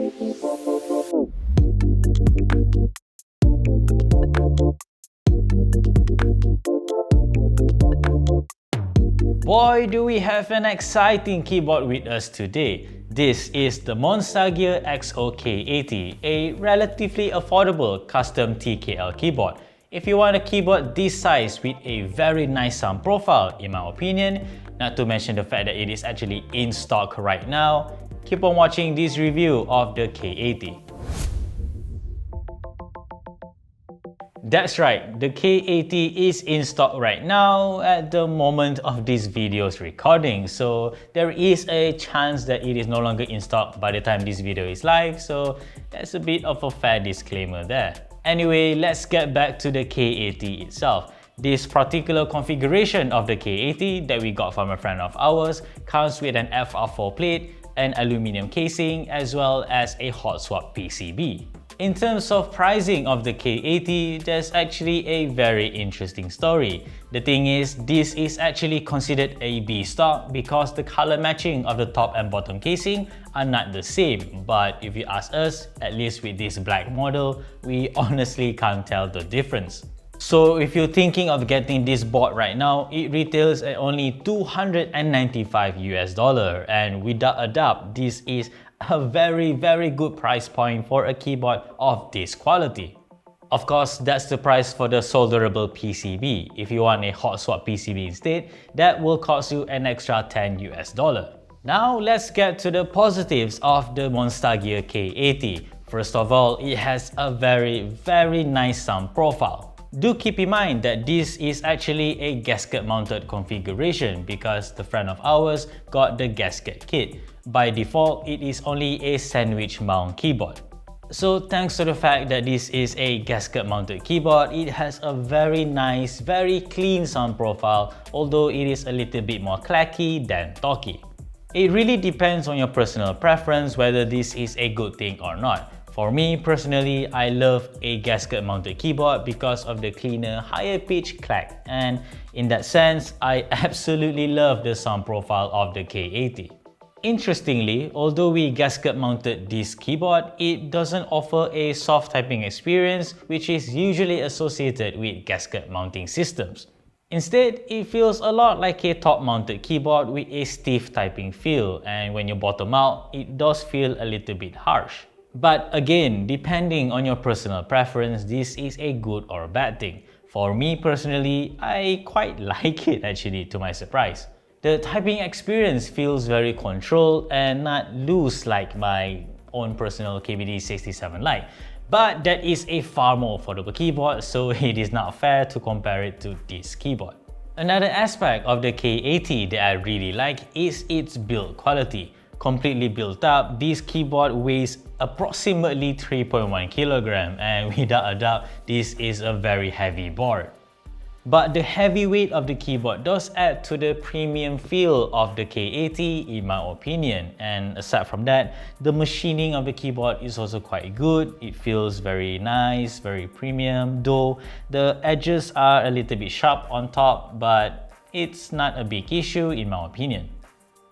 Boy, do we have an exciting keyboard with us today. This is the Monstargear XO K80, a relatively affordable custom TKL keyboard. If you want a keyboard this size with a very nice sound profile, in my opinion, not to mention the fact that it is actually in stock right now, keep on watching this review of the K80. That's right, the K80 is in stock right now at the moment of this video's recording, so there is a chance that it is no longer in stock by the time this video is live, so that's a bit of a fair disclaimer there. Anyway, let's get back to the K80 itself. This particular configuration of the K80 that we got from a friend of ours comes with an FR4 plate, an aluminum casing, as well as a hot swap PCB. In terms of pricing of the K80, there's actually a very interesting story. The thing is, this is actually considered a B stock because the color matching of the top and bottom casing are not the same. But if you ask us, at least with this black model, we honestly can't tell the difference. So if you're thinking of getting this board right now, it retails at only $295 US, and without a doubt, this is a very good price point for a keyboard of this quality. Of course, that's the price for the solderable PCB. If you want a hot swap PCB instead, that will cost you an extra $10 US. Now let's get to the positives of the Monstargear K80. First of all, it has a very nice sound profile. Do keep in mind that this is actually a gasket-mounted configuration because the friend of ours got the gasket kit. By default, it is only a sandwich mount keyboard. So thanks to the fact that this is a gasket-mounted keyboard, it has a very nice, very clean sound profile, although it is a little bit more clacky than talky. It really depends on your personal preference whether this is a good thing or not. For me personally, I love a gasket-mounted keyboard because of the cleaner, higher pitch clack, and in that sense, I absolutely love the sound profile of the K80. Interestingly, although we gasket-mounted this keyboard, it doesn't offer a soft typing experience which is usually associated with gasket mounting systems. Instead, it feels a lot like a top-mounted keyboard with a stiff typing feel, and when you bottom out, it does feel a little bit harsh. But again, depending on your personal preference, this is a good or bad thing. For me personally, I quite like it actually, to my surprise. The typing experience feels very controlled and not loose like my own personal KBD 67 Lite. But that is a far more affordable keyboard, so it is not fair to compare it to this keyboard. Another aspect of the K80 that I really like is its build quality. Completely built up, this keyboard weighs approximately 3.1 kg, and without a doubt, this is a very heavy board. But the heavy weight of the keyboard does add to the premium feel of the K80 in my opinion, and aside from that, the machining of the keyboard is also quite good. It feels very nice, very premium, though the edges are a little bit sharp on top, but it's not a big issue in my opinion.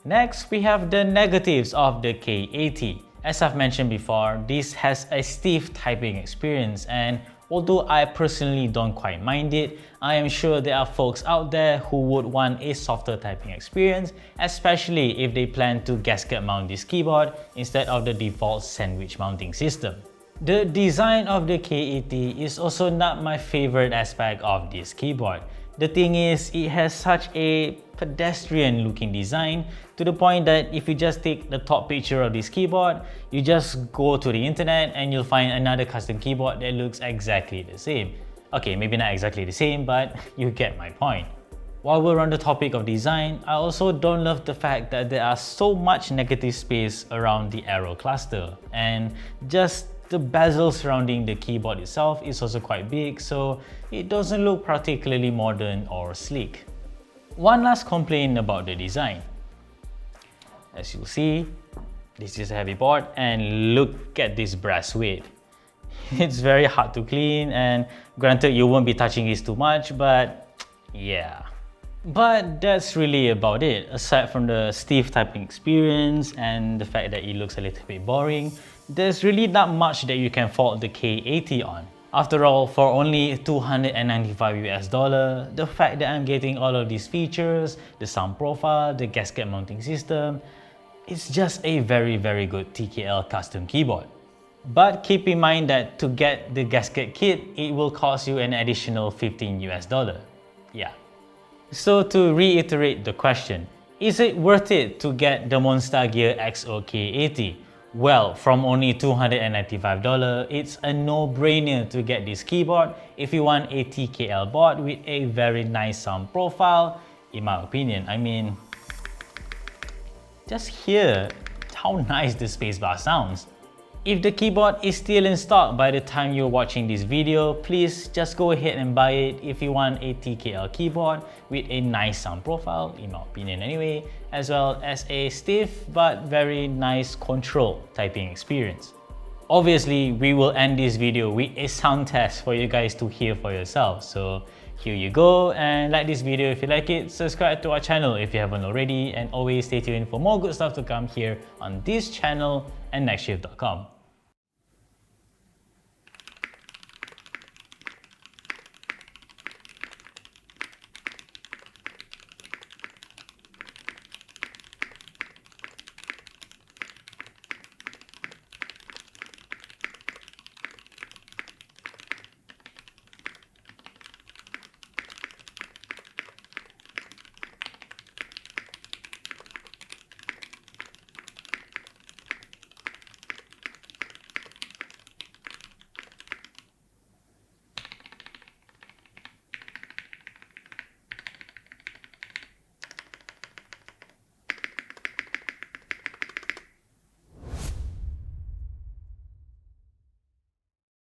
Next, we have the negatives of the K80. As I've mentioned before, this has a stiff typing experience, and although I personally don't quite mind it, I am sure there are folks out there who would want a softer typing experience, especially if they plan to gasket mount this keyboard instead of the default sandwich mounting system. The design of the K80 is also not my favorite aspect of this keyboard. The thing is, it has such a pedestrian looking design to the point that if you just take the top picture of this keyboard, you just go to the internet and you'll find another custom keyboard that looks exactly the same. Okay, maybe not exactly the same, but you get my point. While we're on the topic of design, I also don't love the fact that there are so much negative space around the arrow cluster, and just the bezel surrounding the keyboard itself is also quite big, so it doesn't look particularly modern or sleek. One last complaint about the design. As you'll see, this is a heavy board, and look at this brass weight. It's very hard to clean, and granted you won't be touching this too much, but yeah. But that's really about it. Aside from the stiff typing experience and the fact that it looks a little bit boring, there's really not much that you can fault the K80 on. After all, for only $295 the fact that I'm getting all of these features, the sound profile, the gasket mounting system, it's just a very good TKL custom keyboard. But keep in mind that to get the gasket kit, it will cost you an additional $15. Yeah. So to reiterate the question, is it worth it to get the Monstargear XO K80? Well, from only $295, it's a no-brainer to get this keyboard if you want a TKL board with a very nice sound profile, in my opinion. I mean, just hear how nice the spacebar sounds. If the keyboard is still in stock by the time you're watching this video, please just go ahead and buy it if you want a TKL keyboard with a nice sound profile, in my opinion anyway, as well as a stiff but very nice control typing experience. Obviously, we will end this video with a sound test for you guys to hear for yourselves. So here you go, and like this video if you like it, subscribe to our channel if you haven't already, and always stay tuned for more good stuff to come here on this channel and nextshift.com.